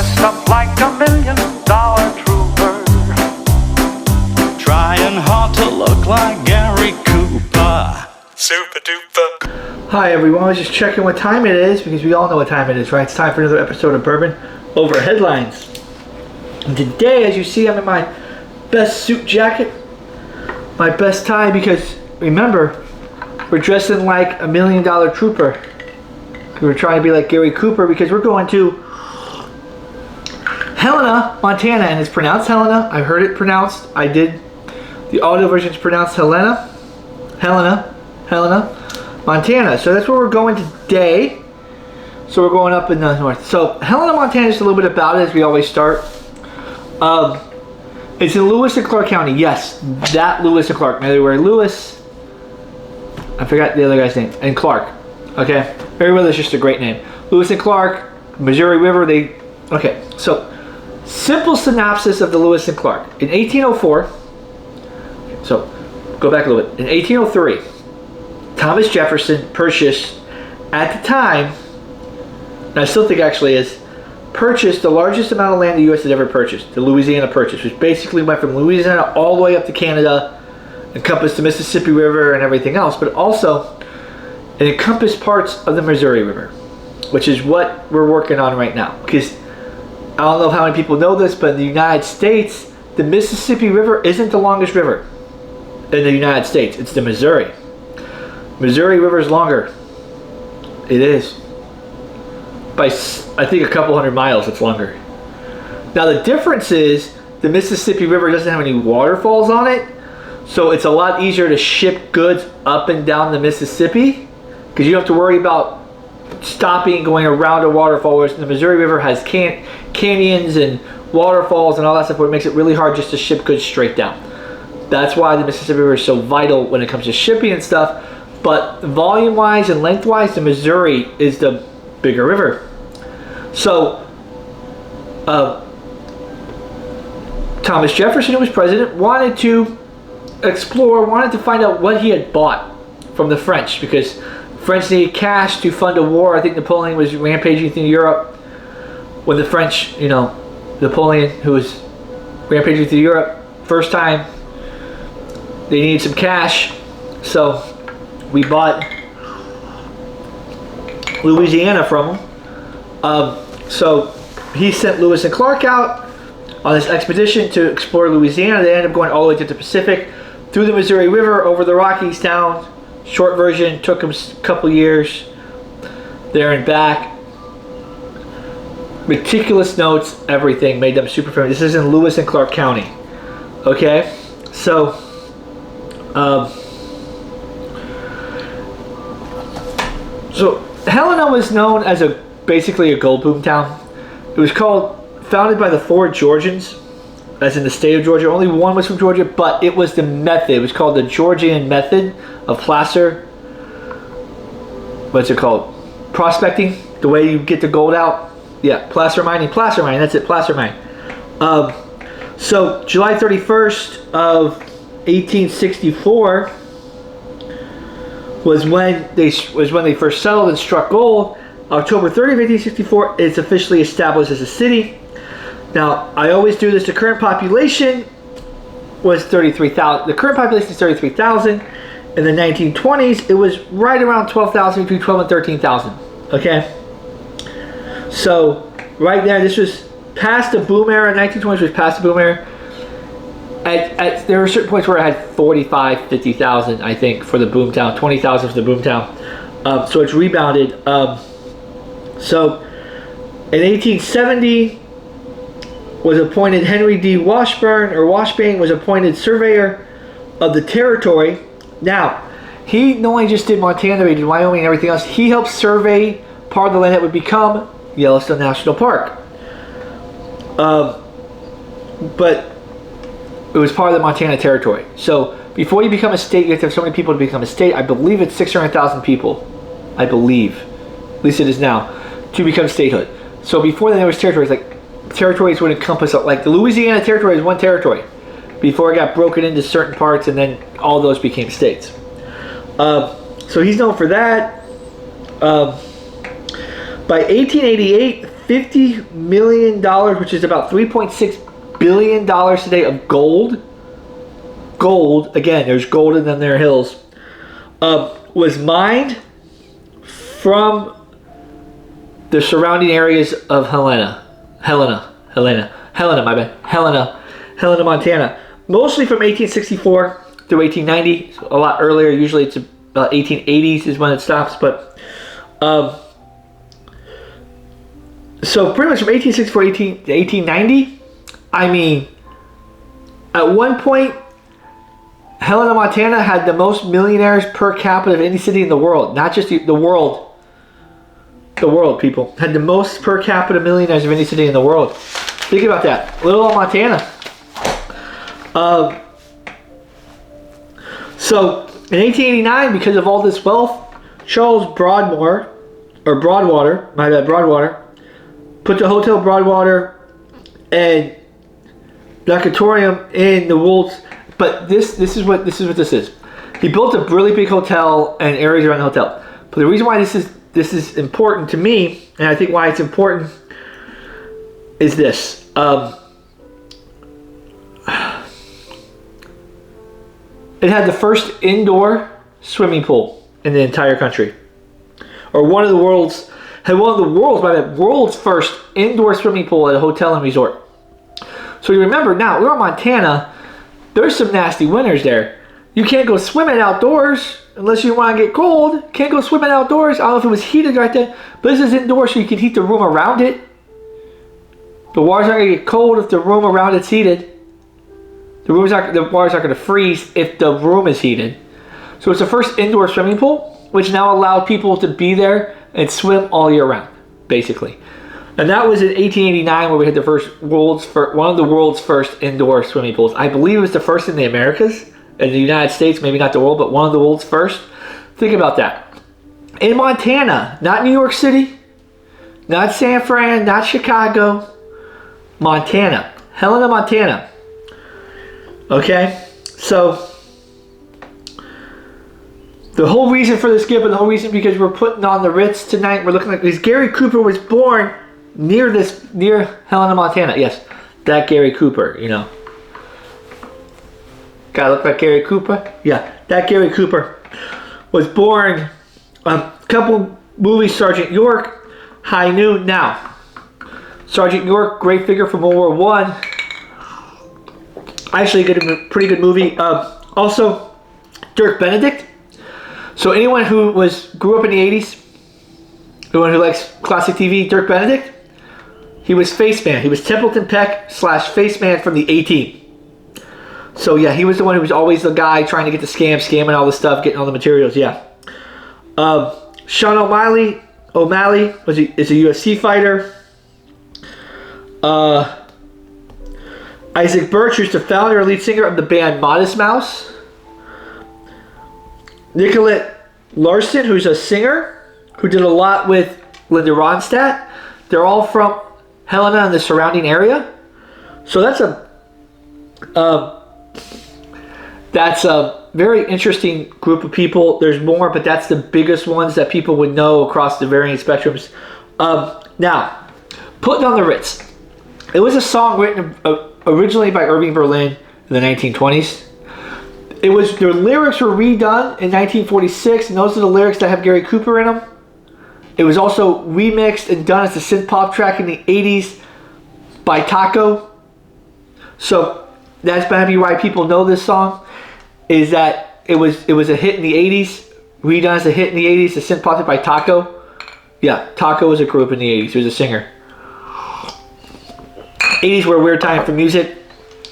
dressed up like a $1 million trooper, trying hard to look like Gary Cooper. Super duper. Hi everyone, I was just checking what time it is because we all know what time it is, right? It's time for another episode of Bourbon Over Headlines. And today, as you see, I'm in my best suit jacket, my best tie, because remember, we're dressing like a $1 million trooper. We were trying to be like Gary Cooper because we're going to Helena, Montana, and it's pronounced Helena. I heard it pronounced. I did. The audio version is pronounced Helena, Montana. So that's where we're going today. So we're going up in the north. So Helena, Montana, just a little bit about it as we always start. It's in Lewis and Clark County. Yes, that Lewis and Clark. Everywhere Lewis. I forgot the other guy's name. And Clark. Okay. Everywhere is just a great name. Lewis and Clark, Missouri River. Okay. So simple synopsis of the Lewis and Clark. In 1804. So go back a little bit. In 1803, Thomas Jefferson purchased, at the time, and I still think actually is, purchased the largest amount of land the U.S. had ever purchased, the Louisiana Purchase, which basically went from Louisiana all the way up to Canada, encompassed the Mississippi River and everything else, but also it encompassed parts of the Missouri River, which is what we're working on right now. Because I don't know how many people know this, but in the United States, the Mississippi River isn't the longest river in the United States. It's the Missouri. Missouri River is longer. It is. By, I think, a couple hundred miles, it's longer. Now the difference is the Mississippi River doesn't have any waterfalls on it, so it's a lot easier to ship goods up and down the Mississippi because you don't have to worry about stopping, going around a waterfall, whereas the Missouri River has canyons and waterfalls and all that stuff, where it makes it really hard just to ship goods straight down. That's why the Mississippi River is so vital when it comes to shipping and stuff, but volume-wise and length-wise, the Missouri is the bigger river. So Thomas Jefferson, who was president, wanted to explore, wanted to find out what he had bought from the French, because French needed cash to fund a war. I think Napoleon was rampaging through Europe when the French, Napoleon, who was rampaging through Europe first time, they needed some cash, so we bought Louisiana from him. So he sent Lewis and Clark out on this expedition to explore Louisiana. They ended up going all the way to the Pacific, through the Missouri River, over the Rockies down. Short version, took them a couple years there and back. Meticulous notes, everything, made them super famous. This is in Lewis and Clark County. Okay, so Helena was known as basically a gold boom town. It was founded by the 4 Georgians, as in the state of Georgia. Only one was from Georgia, but it was the method. It was called the Georgian method of placer. What's it called? Prospecting. The way you get the gold out. Yeah, placer mining. That's it. Placer mine. So July 31st of 1864 was when they first settled and struck gold. October 30th, 1864, it's officially established as a city. Now, I always do this. The current population was 33,000. The current population is 33,000. In the 1920s, it was right around 12,000, between 12 and 13,000. Okay? So, right there, this was past the boom era. 1920s was past the boom era. There were certain points where it had 45, 50,000, I think, for the boomtown, 20,000 for the boomtown. So it's rebounded. So in 1870 was appointed Henry D. Washburn was appointed surveyor of the territory. Now, he not only just did Montana, he did Wyoming and everything else. He helped survey part of the land that would become Yellowstone National Park. But it was part of the Montana territory. So before you become a state, you have to have so many people to become a state. I believe it's 600,000 people. I believe. At least it is now. To become statehood. So before then there was territories. Like territories would encompass, like the Louisiana territory is one territory. Before it got broken into certain parts and then all those became states. So he's known for that. By 1888, $50 million, which is about $3.6 billion today of gold. Gold, again, there's gold in them there hills, was mined from the surrounding areas of Helena, Montana. Mostly from 1864 through 1890, a lot earlier. Usually it's about 1880s is when it stops, but so pretty much from 1864 to 1890, I mean, at one point, Helena, Montana had the most millionaires per capita of any city in the world. Not just the world. The world, people. Had the most per capita millionaires of any city in the world. Think about that. Little old Montana. So, in 1889, because of all this wealth, Charles Broadwater, put the Hotel Broadwater and the Auditorium in the Wolds. But this is what this is. He built a really big hotel and areas around the hotel. But the reason why this is important to me, and I think why it's important, is this. It had the first indoor swimming pool in the entire country, or one of the world's first indoor swimming pool at a hotel and resort. So you remember now we're in Montana. There's some nasty winters there. You can't go swimming outdoors unless you want to get cold. Can't go swimming outdoors. I don't know if it was heated right there, but this is indoors, so you can heat the room around it. The water's not going to get cold if the room around it's heated. The water's not going to freeze if the room is heated. So it's the first indoor swimming pool, which now allowed people to be there and swim all year round, basically. And that was in 1889 where we had one of the world's first indoor swimming pools. I believe it was the first in the Americas, in the United States, maybe not the world, but one of the world's first. Think about that. In Montana, not New York City, not San Fran, not Chicago, Montana. Helena, Montana. Okay? So, the whole reason for this gift, and the whole reason because we're putting on the Ritz tonight, we're looking at this. Gary Cooper was born near Helena, Montana. Yes, that Gary Cooper, you know. Guy look like Gary Cooper? Yeah, that Gary Cooper was born a couple movies, Sergeant York, High Noon. Now, Sergeant York, great figure from World War I. Actually, pretty good movie. Also, Dirk Benedict. So anyone who grew up in the 80s, anyone who likes classic TV, Dirk Benedict, he was Faceman. He was Templeton Peck / Faceman from the A-Team. So yeah, he was the one who was always the guy trying to get the scamming all the stuff, getting all the materials, yeah. Sean O'Malley is a UFC fighter. Isaac Birch, who's the founder and lead singer of the band Modest Mouse. Nicolette Larson, who's a singer, who did a lot with Linda Ronstadt. They're all from Helena and the surrounding area. So that's a very interesting group of people. There's more, but that's the biggest ones that people would know across the varying spectrums. Now, Putting on the Ritz. It was a song written originally by Irving Berlin in the 1920s. Their lyrics were redone in 1946, and those are the lyrics that have Gary Cooper in them. It was also remixed and done as a synth pop track in the 80s by Taco. So that's maybe why people know this song, is that it was a hit in the 80s, redone as a hit in the 80s, a synth pop by Taco. Yeah, Taco was a group in the 80s. He was a singer. 80s were a weird time for music.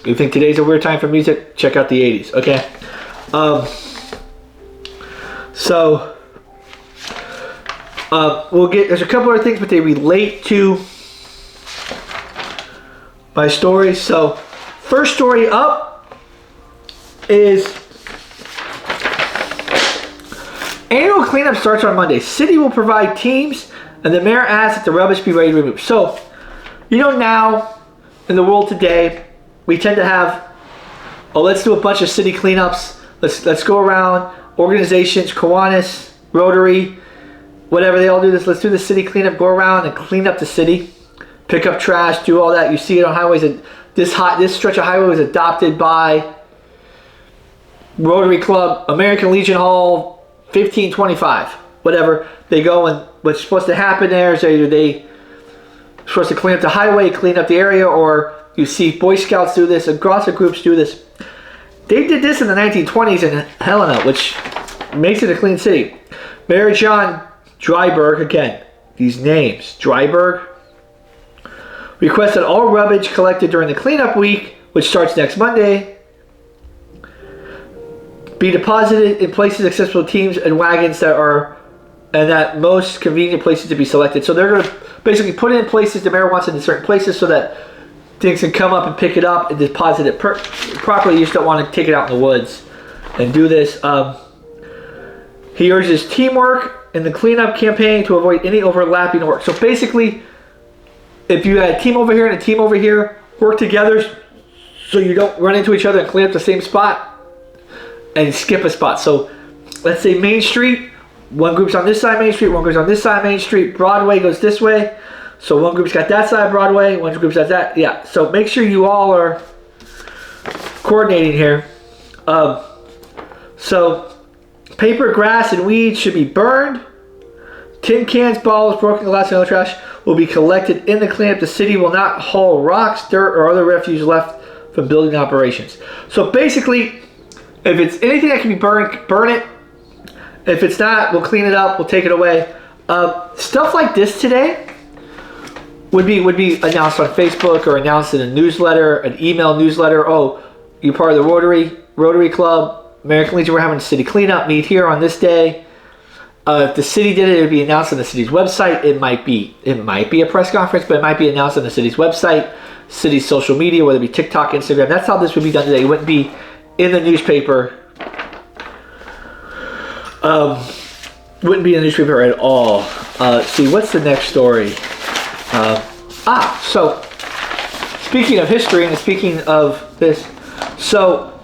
If you think today's a weird time for music, check out the 80s, okay? There's a couple other things, but they relate to my story. So, first story up is annual cleanup starts on Monday. City will provide teams, and the mayor asks that the rubbish be ready to remove. So, now, in the world today, we tend to have, let's do a bunch of city cleanups. Let's go around, organizations, Kiwanis, Rotary, whatever, they all do this. Let's do the city cleanup, go around and clean up the city. pick up trash, do all that. You see it on highways. This stretch of highway was adopted by Rotary Club, American Legion Hall, 1525, whatever. They go, and what's supposed to happen there is either they supposed to clean up the highway, clean up the area, or you see Boy Scouts do this, and Grotza groups do this. They did this in the 1920s in Helena, which makes it a clean city. Mayor John Dryburgh, again, these names, Dryburgh, requested all rubbish collected during the cleanup week, which starts next Monday, be deposited in places accessible to teams and wagons that most convenient places to be selected. So they're going to basically put it in places the mayor wants it in certain places so that things can come up and pick it up and deposit it properly. You just don't want to take it out in the woods and do this. He urges teamwork in the cleanup campaign to avoid any overlapping work. So basically, if you had a team over here and a team over here, work together so you don't run into each other and clean up the same spot and skip a spot. So let's say Main Street, one group's on this side of Main Street, one group's on this side of Main Street, Broadway goes this way. So one group's got that side of Broadway, one group's got that. Yeah, so make sure you all are coordinating here. So paper, grass, and weeds should be burned. Tin cans, bottles, broken glass, and other trash will be collected in the cleanup. The city will not haul rocks, dirt, or other refuse left from building operations. So basically, if it's anything that can be burned, burn it. If it's not, we'll clean it up, we'll take it away. Stuff like this today would be announced on Facebook or announced in a newsletter, an email newsletter. Oh, you're part of the Rotary Club, American Legion, we're having a city cleanup, meet here on this day. If the city did it, it would be announced on the city's website. It might be a press conference, but it might be announced on the city's website, city's social media, whether it be TikTok, Instagram. That's how this would be done today. It wouldn't be in the newspaper. Wouldn't be in the newspaper at all. See, what's the next story? So speaking of history and speaking of this, so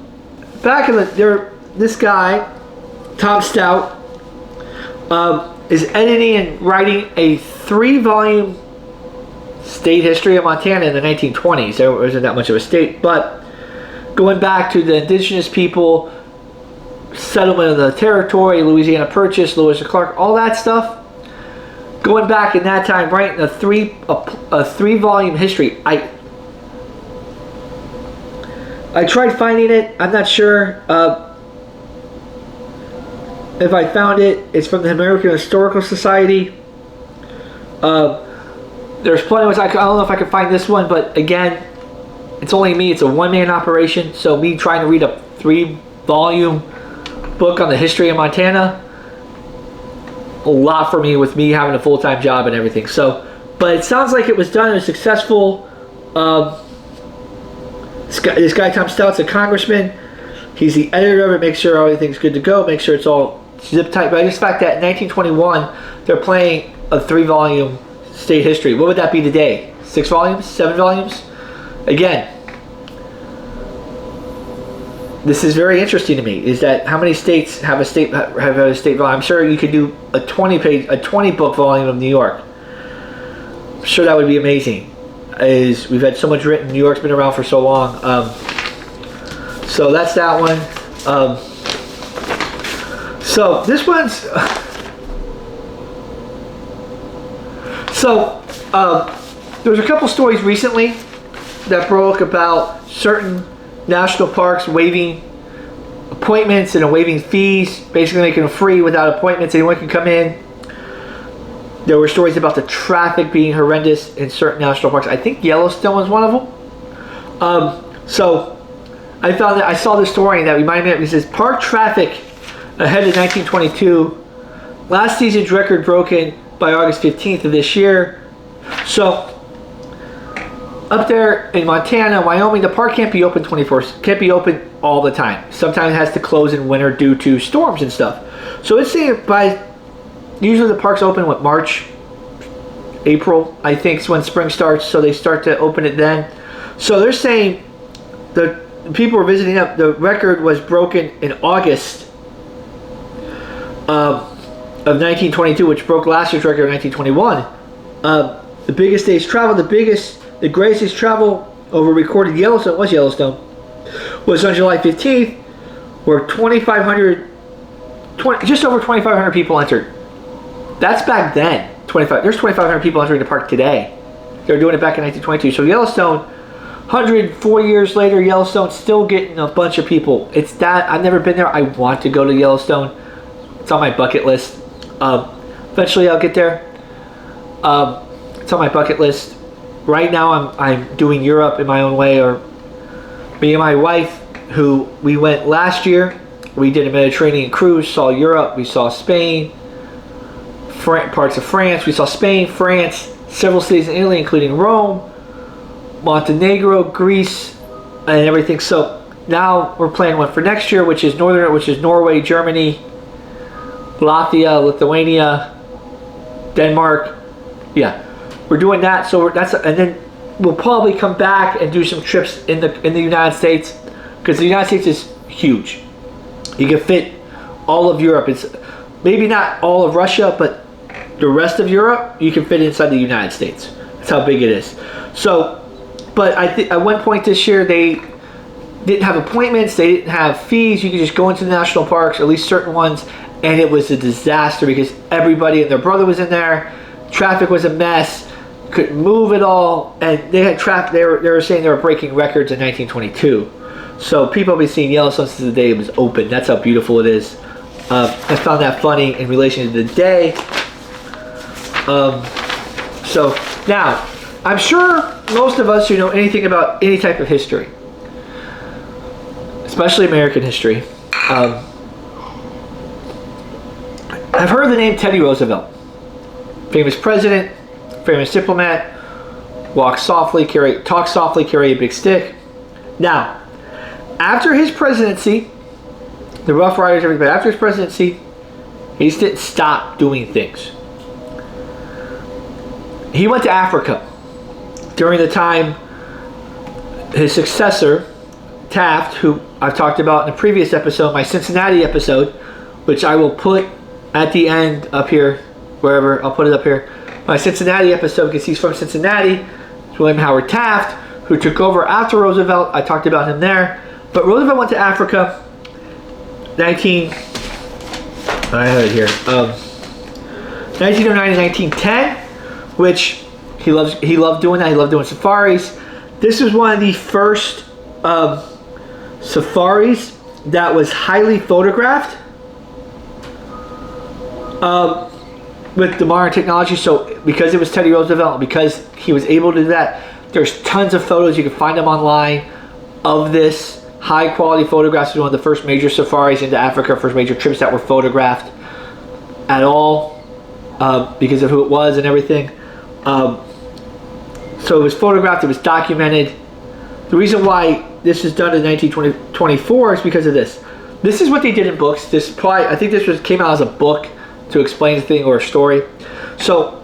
back in this guy, Tom Stout, is editing and writing a 3-volume state history of Montana in the 1920s. There wasn't that much of a state, but going back to the indigenous people, settlement of the territory, Louisiana Purchase, Lewis and Clark, all that stuff. Going back in that time, writing a 3-volume history. I tried finding it. I'm not sure if I found it. It's from the American Historical Society. There's plenty of ones. I don't know if I can find this one, but again, it's only me. It's a one-man operation. So me trying to read a 3-volume book on the history of Montana, a lot for me with me having a full-time job and everything. So, but it sounds like it was done. It was successful. This guy Tom Stout's a congressman. He's the editor of it. Make sure everything's good to go. Make sure it's all zip tight. But just the fact that in 1921 they're playing a 3-volume state history. What would that be today? 6 volumes? 7 volumes? Again, this is very interesting to me. Is that how many states have a state volume? I'm sure you could do a 20-book volume of New York. I'm sure that would be amazing. We've had so much written. New York's been around for so long. So that's that one. So this one's. There was a couple stories recently that broke about certain national parks waiving appointments and waiving fees, basically making them free without appointments. Anyone can come in. There were stories about the traffic being horrendous in certain national parks. I think Yellowstone was one of them. So I found that I saw this story that reminded me. It says park traffic ahead of 1922. Last season's record broken by August 15th of this year. So up there in Montana, Wyoming, the park can't be open can't be open all the time. Sometimes it has to close in winter due to storms and stuff. So let's say usually the park's open March, April, I think is when spring starts, so they start to open it then. So they're saying the people were visiting up, the record was broken in August of 1922, which broke last year's record in 1921. The biggest day's travel, the greatest day's travel over recorded Yellowstone was on July 15th, where just over 2,500 people entered. That's back then. There's 2,500 people entering the park today. They were doing it back in 1922. So Yellowstone, 104 years later, Yellowstone's still getting a bunch of people. I've never been there. I want to go to Yellowstone. It's on my bucket list. Eventually I'll get there. It's on my bucket list. Right now I'm doing Europe in my own way, or me and my wife, who we went last year. We did a Mediterranean cruise, saw Europe, we saw Spain, parts of France, we saw Spain, France, several cities in Italy, including Rome, Montenegro, Greece, and everything. So now we're planning one for next year, which is Norway, Germany, Latvia, Lithuania, Denmark. Yeah, we're doing that. So and then we'll probably come back and do some trips in the United States, because the United States is huge. You can fit all of Europe. It's maybe not all of Russia, but the rest of Europe you can fit inside the United States. That's how big it is. So, but I think at one point this year they didn't have appointments, they didn't have fees. You could just go into the national parks, or at least certain ones, and it was a disaster because everybody and their brother was in there. Traffic was a mess. Couldn't move at all, and they had traffic. They were saying they were breaking records in 1922. So people have been seeing Yellowstone since the day it was open. That's how beautiful it is. I found that funny in relation to the day. So now, I'm sure most of us who know anything about any type of history, especially American history, have heard the name Teddy Roosevelt. Famous president, famous diplomat, talk softly, carry a big stick. Now, after his presidency, the Rough Riders, everybody, after his presidency, he just didn't stop doing things. He went to Africa during the time his successor, Taft, who I've talked about in a previous episode, my Cincinnati episode, which I will put at the end up here, wherever, I'll put it up here. My Cincinnati episode, because he's from Cincinnati, William Howard Taft, who took over after Roosevelt. I talked about him there. But Roosevelt went to Africa, 1909 to 1910, which he loved doing that. He loved doing safaris. This was one of the first safaris that was highly photographed with the modern technology. So because it was Teddy Roosevelt, because he was able to do that, there's tons of photos. You can find them online of this. High quality photographs. It was one of the first major safaris into Africa, first major trips that were photographed at all, because of who it was and everything. So it was photographed, it was documented. The reason why this is done in 1924 is because of this. This is what they did in books. I think this came out as a book to explain the thing, or a story. So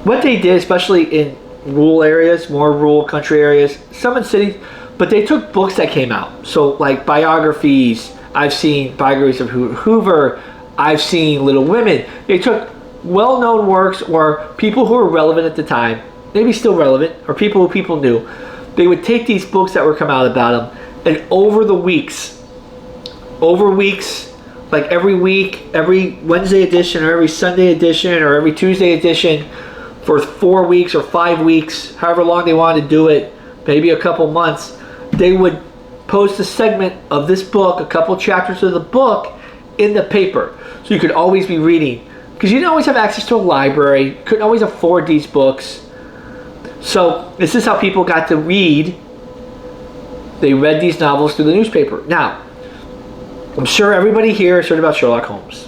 what they did, especially in rural areas, more rural country areas, some in cities, but they took books that came out. So like biographies, I've seen biographies of Hoover, I've seen Little Women. They took well-known works or people who were relevant at the time, maybe still relevant, or people who people knew. They would take these books that were come out about them, and over weeks, like every week, every Wednesday edition, or every Sunday edition, or every Tuesday edition, for 4 weeks or 5 weeks, however long they wanted to do it, maybe a couple months, they would post a segment of this book, a couple chapters of the book, in the paper. So you could always be reading. Because you didn't always have access to a library, couldn't always afford these books. So this is how people got to read. They read these novels through the newspaper. Now, I'm sure everybody here has heard about Sherlock Holmes.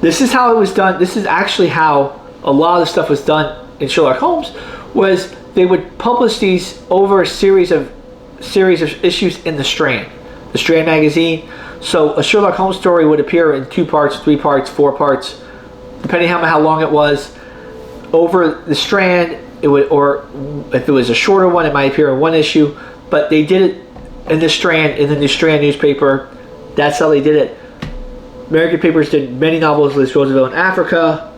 This is how it was done. This is actually how a lot of the stuff was done in Sherlock Holmes, was they would publish these over a series of issues in the Strand magazine. So a Sherlock Holmes story would appear in 2 parts, 3 parts, 4 parts, depending on how long it was. Over the Strand, it would, or if it was a shorter one, it might appear in 1 issue. But they did it in the Strand, in the New Strand newspaper. That's how they did it. American papers did many novels with Roosevelt in Africa.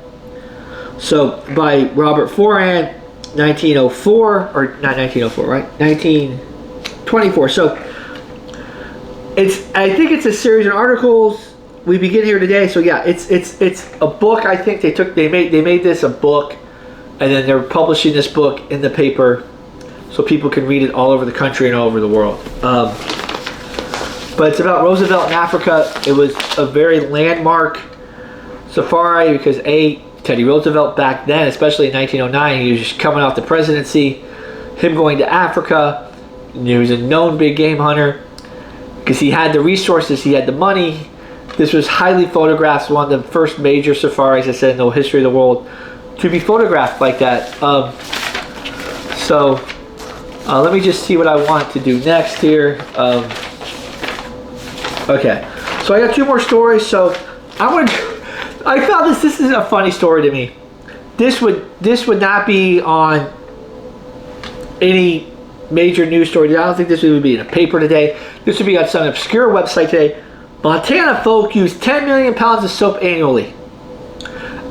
So by Robert Foran, 1904, or not 1904, right? 1924. So I think it's a series of articles. We begin here today. So yeah, it's a book. I think they made this a book, and then they're publishing this book in the paper, so people can read it all over the country and all over the world. But it's about Roosevelt in Africa. It was a very landmark safari because Teddy Roosevelt back then, especially in 1909, he was just coming off the presidency. Him going to Africa, he was a known big game hunter because he had the resources, he had the money. This was highly photographed, one of the first major safaris, I said, in the history of the world to be photographed like that. Let me just see what I want to do next here. Okay, so I got two more stories. So I found this is a funny story to me. This would not be on any major news story. I don't think this would be in a paper today. This would be on some obscure website today. Montana folk use 10 million pounds of soap annually.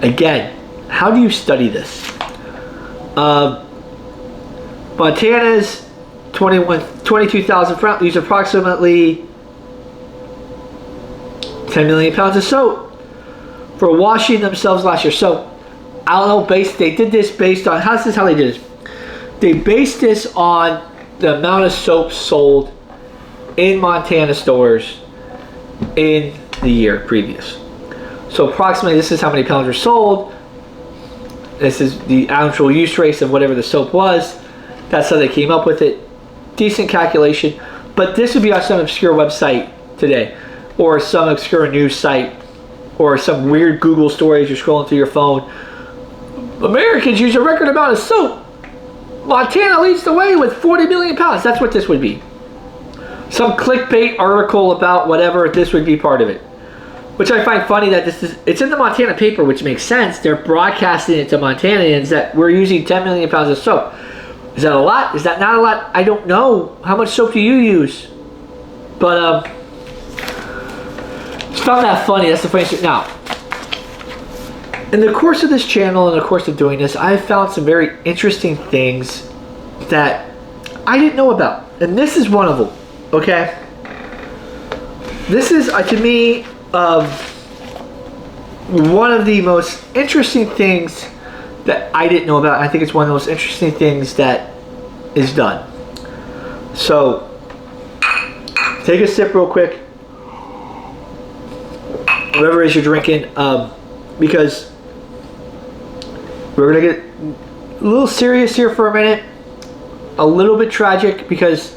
Again, how do you study this? Montana's 22,000 use approximately 10 million pounds of soap for washing themselves last year. So I don't know, they did this based on, this is how they did it. They based this on the amount of soap sold in Montana stores in the year previous. So approximately this is how many pounds were sold. This is the actual use rates of whatever the soap was. That's how they came up with it. Decent calculation. But this would be on some obscure website today, or some obscure news site, or some weird Google stories you're scrolling through your phone. Americans use a record amount of soap. Montana leads the way with 40 million pounds. That's what this would be. Some clickbait article about whatever, this would be part of it. Which I find funny that it's in the Montana paper, which makes sense. They're broadcasting it to Montanans that we're using 10 million pounds of soap. Is that a lot? Is that not a lot? I don't know. How much soap do you use? But, it's not that funny. That's the funny thing. Now, in the course of this channel and the course of doing this, I've found some very interesting things that I didn't know about. And this is one of them. Okay? This is, to me, one of the most interesting things that I didn't know about. I think it's one of the most interesting things that is done. So, take a sip real quick. Whatever it is you're drinking, because we're going to get a little serious here for a minute. A little bit tragic because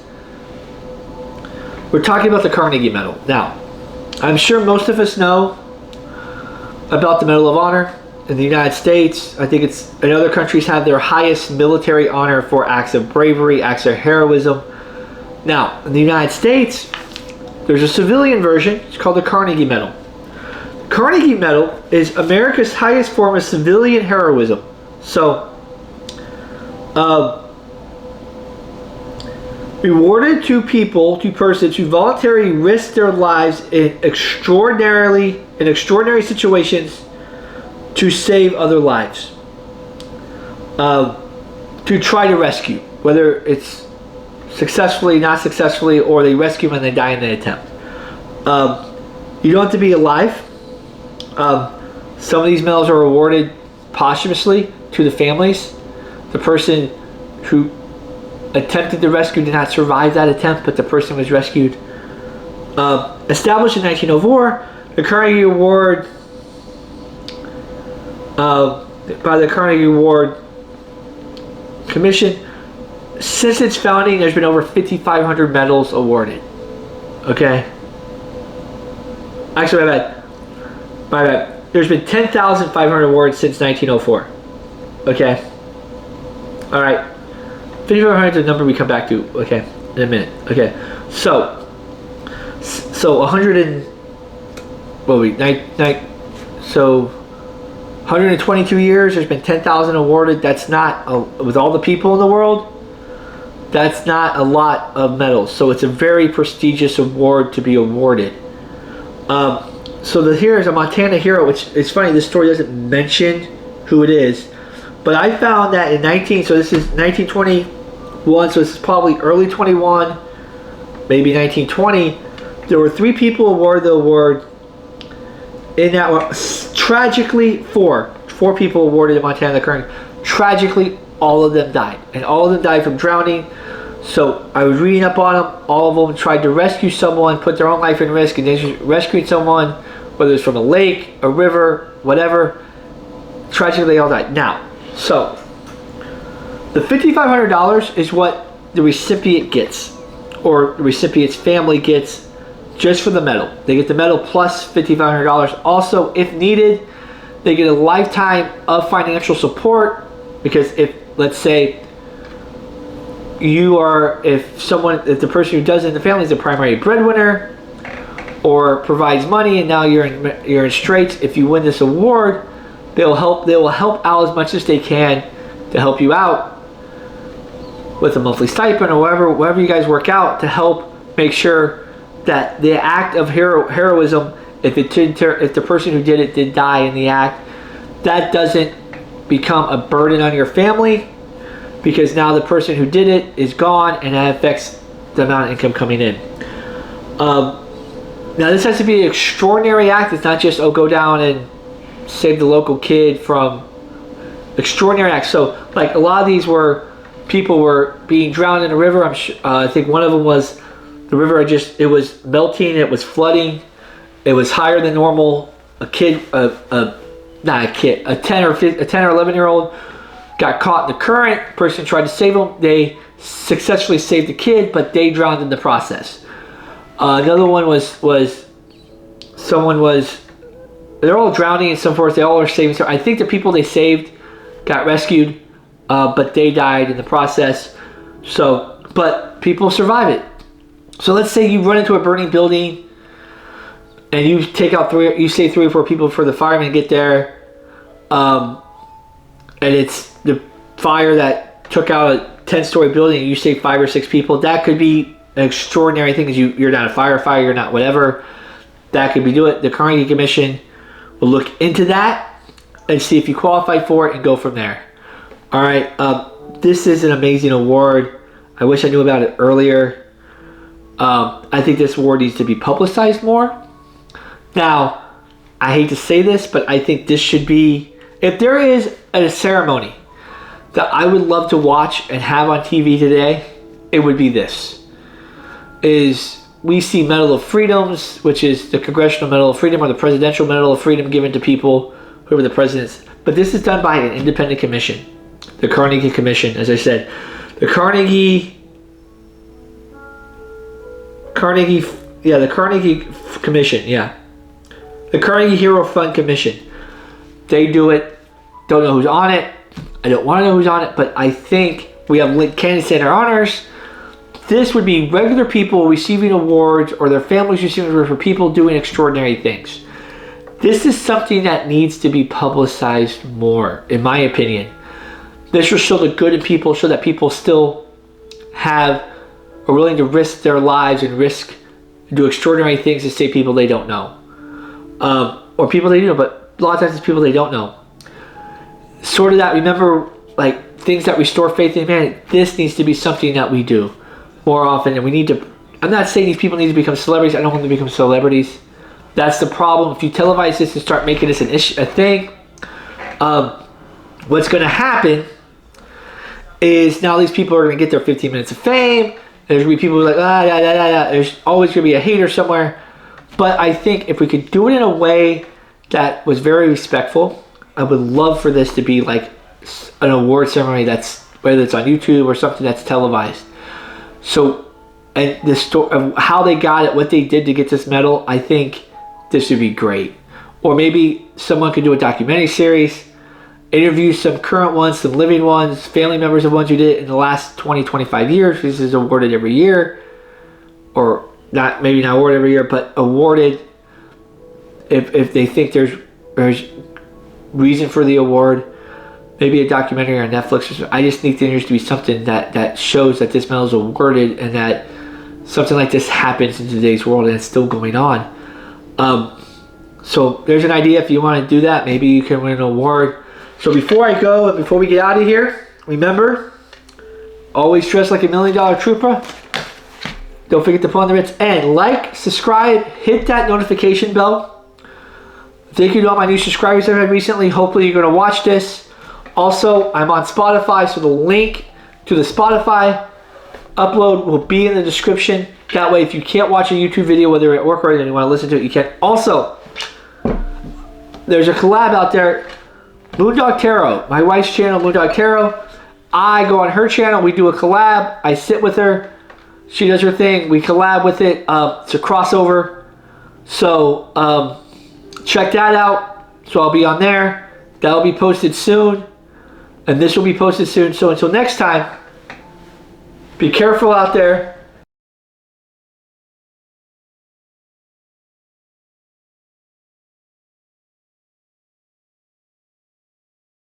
we're talking about the Carnegie Medal. Now, I'm sure most of us know about the Medal of Honor in the United States. I think it's in other countries have their highest military honor for acts of bravery, acts of heroism. Now, in the United States, there's a civilian version. It's called the Carnegie Medal. Carnegie Medal is America's highest form of civilian heroism. So, rewarded to persons who voluntarily risk their lives in extraordinary situations to save other lives. To try to rescue, whether it's successfully, not successfully, or they rescue them and they die in the attempt. You don't have to be alive. Some of these medals are awarded posthumously to the families. The person who attempted the rescue did not survive that attempt, but the person was rescued. Established in 1904, the Carnegie Award by the Carnegie Award Commission. Since its founding, there's been over 5,500 medals awarded. Okay. Actually, my bad. There's been 10,500 awards since 1904. Okay. All right. 5,500 is the number we come back to. Okay, in a minute. Okay. So 122 years. There's been 10,000 awarded. That's not with all the people in the world. That's not a lot of medals. So it's a very prestigious award to be awarded. So here is a Montana hero, which it's funny, this story doesn't mention who it is. But I found that in so this is 1921, so this is probably early 21, maybe 1920. There were 3 people awarded the award. In that one, tragically, four people awarded in Montana the Carnegie. Tragically, all of them died, and all of them died from drowning. So I was reading up on them. All of them tried to rescue someone, put their own life in risk, and then rescuing someone, whether it's from a lake, a river, whatever. Tragically, they all died. Now, so the $5,500 is what the recipient gets, or the recipient's family gets, just for the medal. They get the medal plus $5,500. Also, if needed, they get a lifetime of financial support, because if, let's say, if the person who does it in the family is the primary breadwinner or provides money, and now you're in straits, if you win this award, they will help out as much as they can to help you out with a monthly stipend or whatever you guys work out, to help make sure that the act of heroism, if the person who did it did die in the act, that doesn't become a burden on your family, because now the person who did it is gone, and that affects the amount of income coming in. Now this has to be an extraordinary act. It's not just, go down and save the local kid from extraordinary acts. So like a lot of these people were being drowned in a river. I think one of them was the river. It was melting. It was flooding. It was higher than normal. A 10 or 11-year-old got caught in the current. Person tried to save him. They successfully saved the kid, but they drowned in the process. Another one they're all drowning and so forth. They all are saving. So I think the people they saved got rescued, but they died in the process. So, but people survive it. So let's say you run into a burning building and you save 3 or 4 people before the firemen get there. And it's the fire that took out a 10-story building, and you save 5 or 6 people. That could be an extraordinary thing, because you're not a firefighter, you're not whatever. That could be it. The Carnegie Commission will look into that and see if you qualify for it and go from there. All right. This is an amazing award. I wish I knew about it earlier. I think this award needs to be publicized more. Now, I hate to say this, but I think this should be, if there is a ceremony that I would love to watch and have on TV today, it would be this. We see Medal of Freedoms, which is the Congressional Medal of Freedom or the Presidential Medal of Freedom given to people, whoever the presidents. But this is done by an independent commission. The Carnegie Commission, as I said. The Carnegie Commission, yeah. The Carnegie Hero Fund Commission. They do it. Don't know who's on it. I don't want to know who's on it, but I think we have candidates in our honors. This would be regular people receiving awards, or their families receiving awards, for people doing extraordinary things. This is something that needs to be publicized more, in my opinion. This will show the good in people, show that people still are willing to risk their lives and do extraordinary things to save people they don't know. Or people they do know, but a lot of times it's people they don't know. Sort of that, remember, like, things that restore faith in humanity. This needs to be something that we do more often, and we need to. I'm not saying these people need to become celebrities. I don't want them to become celebrities. That's the problem. If you televise this and start making this a thing, what's going to happen is now these people are going to get their 15 minutes of fame. There's going to be people who are like, there's always going to be a hater somewhere. But I think if we could do it in a way that was very respectful, I would love for this to be like an award ceremony that's, whether it's on YouTube or something that's televised. So, and the story of how they got it, what they did to get this medal, I think this would be great. Or maybe someone could do a documentary series, interview some current ones, some living ones, family members of ones who did it in the last 20, 25 years. This is awarded every year, or maybe not awarded every year, but awarded if they think there's reason for the award. Maybe a documentary on Netflix or something. I just think there needs to be something that shows that this medal is awarded, and that something like this happens in today's world, and it's still going on. So there's an idea. If you want to do that, maybe you can win an award. So before I go and before we get out of here, remember, always dress like a $1 million trooper. Don't forget to put on the Ritz and like, subscribe, hit that notification bell. Thank you to all my new subscribers I've had recently. Hopefully you're going to watch this. Also, I'm on Spotify, so the link to the Spotify upload will be in the description. That way, if you can't watch a YouTube video, whether you're at work or anything, you want to listen to it, you can. Also, there's a collab out there. Moondog Tarot, my wife's channel, Moondog Tarot. I go on her channel. We do a collab. I sit with her. She does her thing. We collab with it. It's a crossover. So check that out. So I'll be on there. That'll be posted soon. And this will be posted soon. So until next time, be careful out there.